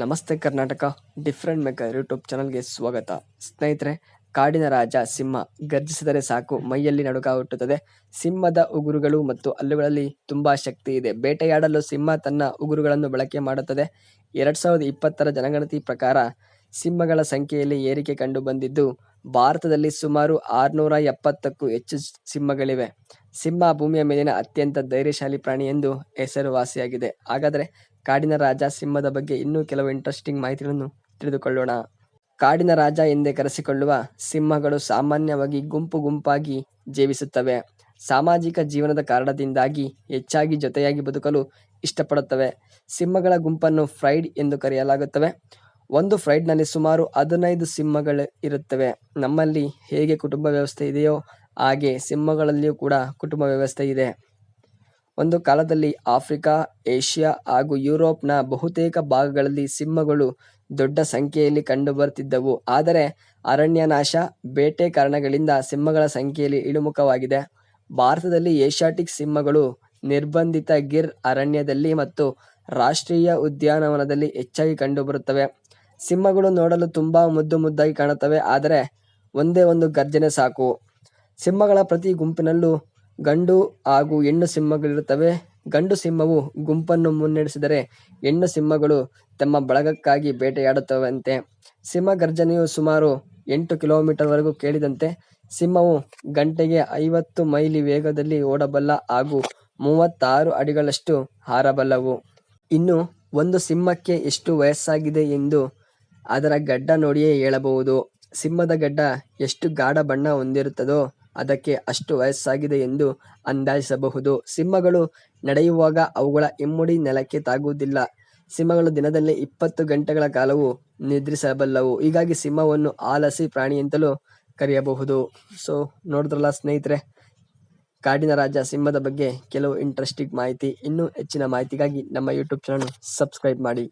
ನಮಸ್ತೆ Karnataka different maker YouTube ಚಾನಲ್ಗೆ ಸ್ವಾಗತ. ಸ್ನೇಹಿತರೆ, ಕಾಡಿನ ರಾಜ ಸಿಂಹ ಗರ್ಜಿಸಿದರೆ ಸಾಕು ಮೈಯಲ್ಲಿ ನಡುಕ ಹುಟ್ಟುತ್ತದೆ. ಸಿಂಹದ ಉಗುರುಗಳು ಮತ್ತು ಹಲ್ಲುಗಳಲ್ಲಿ ತುಂಬಾ ಶಕ್ತಿ ಇದೆ. ಬೇಟೆಯಾಡಲು ಸಿಂಹ ತನ್ನ ಉಗುರುಗಳನ್ನು ಬಳಕೆ ಮಾಡುತ್ತದೆ. 2020ರ ಜನಗಣತಿ ಪ್ರಕಾರ ಸಿಂಹಗಳ ಸಂಖ್ಯೆಯಲ್ಲಿ ಏರಿಕೆ ಕಂಡು ಬಂದಿದ್ದು, ಭಾರತದಲ್ಲಿ ಸುಮಾರು 670ಕ್ಕೂ ಹೆಚ್ಚು ಸಿಂಹಗಳಿವೆ. ಸಿಂಹ ಭೂಮಿಯ ಮೇಲಿನ ಅತ್ಯಂತ ಧೈರ್ಯಶಾಲಿ ಪ್ರಾಣಿ ಎಂದು ಹೆಸರುವಾಸಿಯಾಗಿದೆ. ಹಾಗಾದರೆ ಕಾಡಿನ ರಾಜ ಸಿಂಹದ ಬಗ್ಗೆ ಇನ್ನೂ ಕೆಲವು ಇಂಟ್ರೆಸ್ಟಿಂಗ್ ಮಾಹಿತಿಗಳನ್ನು ತಿಳಿದುಕೊಳ್ಳೋಣ. ಕಾಡಿನ ರಾಜ ಎಂದೇ ಕರೆಸಿಕೊಳ್ಳುವ ಸಿಂಹಗಳು ಸಾಮಾನ್ಯವಾಗಿ ಗುಂಪಾಗಿ ಜೀವಿಸುತ್ತವೆ. ಸಾಮಾಜಿಕ ಜೀವನದ ಕಾರಣದಿಂದಾಗಿ ಹೆಚ್ಚಾಗಿ ಜೊತೆಯಾಗಿ ಬದುಕಲು ಇಷ್ಟಪಡುತ್ತವೆ. ಸಿಂಹಗಳ ಗುಂಪನ್ನು ಪ್ರೈಡ್ ಎಂದು ಕರೆಯಲಾಗುತ್ತದೆ. ಒಂದು ಪ್ರೈಡ್ನಲ್ಲಿ ಸುಮಾರು 15 ಸಿಂಹಗಳು ಇರುತ್ತವೆ. ನಮ್ಮಲ್ಲಿ ಹೇಗೆ ಕುಟುಂಬ ವ್ಯವಸ್ಥೆ ಇದೆಯೋ ಹಾಗೆ ಸಿಂಹಗಳಲ್ಲಿಯೂ ಕೂಡ ಕುಟುಂಬ ವ್ಯವಸ್ಥೆ ಇದೆ. ಒಂದು ಕಾಲದಲ್ಲಿ ಆಫ್ರಿಕಾ, ಏಷ್ಯಾ ಹಾಗೂ ಯುರೋಪ್ನ ಬಹುತೇಕ ಭಾಗಗಳಲ್ಲಿ ಸಿಂಹಗಳು ದೊಡ್ಡ ಸಂಖ್ಯೆಯಲ್ಲಿ ಕಂಡುಬರುತ್ತಿದ್ದವು. ಆದರೆ ಅರಣ್ಯನಾಶ, ಬೇಟೆ ಕಾರಣಗಳಿಂದ ಸಿಂಹಗಳ ಸಂಖ್ಯೆಯಲ್ಲಿ ಇಳಿಮುಖವಾಗಿದೆ. ಭಾರತದಲ್ಲಿ ಏಷ್ಯಾಟಿಕ್ ಸಿಂಹಗಳು ನಿರ್ಬಂಧಿತ ಗಿರ್ ಅರಣ್ಯದಲ್ಲಿ ಮತ್ತು ರಾಷ್ಟ್ರೀಯ ಉದ್ಯಾನವನದಲ್ಲಿ ಹೆಚ್ಚಾಗಿ ಕಂಡುಬರುತ್ತವೆ. ಸಿಂಹಗಳು ನೋಡಲು ತುಂಬಾ ಮುದ್ದಾಗಿ ಕಾಣುತ್ತವೆ, ಆದರೆ ಒಂದೇ ಒಂದು ಗರ್ಜನೆ ಸಾಕು. ಸಿಂಹಗಳ ಪ್ರತಿ ಗುಂಪಿನಲ್ಲೂ ಗಂಡು ಹಾಗೂ ಹೆಣ್ಣು ಸಿಂಹಗಳಿರುತ್ತವೆ. ಗಂಡು ಸಿಂಹವು ಗುಂಪನ್ನು ಮುನ್ನಡೆಸಿದರೆ ಹೆಣ್ಣು ಸಿಂಹಗಳು ತಮ್ಮ ಬಳಗಕ್ಕಾಗಿ ಬೇಟೆಯಾಡುತ್ತವಂತೆ. ಸಿಂಹ ಗರ್ಜನೆಯು ಸುಮಾರು 8 ಕಿಲೋಮೀಟರ್ವರೆಗೂ ಕೇಳಿದಂತೆ. ಸಿಂಹವು ಗಂಟೆಗೆ 50 ಮೈಲಿ ವೇಗದಲ್ಲಿ ಓಡಬಲ್ಲ ಹಾಗೂ 36 ಅಡಿಗಳಷ್ಟು ಹಾರಬಲ್ಲವು. ಇನ್ನು ಒಂದು ಸಿಂಹಕ್ಕೆ ಎಷ್ಟು ವಯಸ್ಸಾಗಿದೆ ಎಂದು ಅದರ ಗಡ್ಡ ನೋಡಿಯೇ ಹೇಳಬಹುದು. ಸಿಂಹದ ಗಡ್ಡ ಎಷ್ಟು ಗಾಢ ಬಣ್ಣ ಹೊಂದಿರುತ್ತದೋ ಅದಕ್ಕೆ ಅಷ್ಟು ವಯಸ್ಸಾಗಿದೆ ಎಂದು ಅಂದಾಜಿಸಬಹುದು. ಸಿಂಹಗಳು ನಡೆಯುವಾಗ ಅವುಗಳ ಹಿಮ್ಮಡಿ ನೆಲಕ್ಕೆ ತಾಗುವುದಿಲ್ಲ. ಸಿಂಹಗಳು ದಿನದಲ್ಲಿ 20 ಗಂಟೆಗಳ ಕಾಲವೂ ನಿದ್ರಿಸಬಲ್ಲವು. ಹೀಗಾಗಿ ಸಿಂಹವನ್ನು ಆಲಸಿ ಪ್ರಾಣಿ ಅಂತಲೂ ಕರೆಯಬಹುದು. ಸೊ ನೋಡಿದ್ರಲ್ಲ ಸ್ನೇಹಿತರೆ, ಕಾಡಿನ ರಾಜ ಸಿಂಹದ ಬಗ್ಗೆ ಕೆಲವು ಇಂಟ್ರೆಸ್ಟಿಂಗ್ ಮಾಹಿತಿ. ಇನ್ನೂ ಹೆಚ್ಚಿನ ಮಾಹಿತಿಗಾಗಿ ನಮ್ಮ ಯೂಟ್ಯೂಬ್ ಚಾನಲ್ ಸಬ್ಸ್ಕ್ರೈಬ್ ಮಾಡಿ.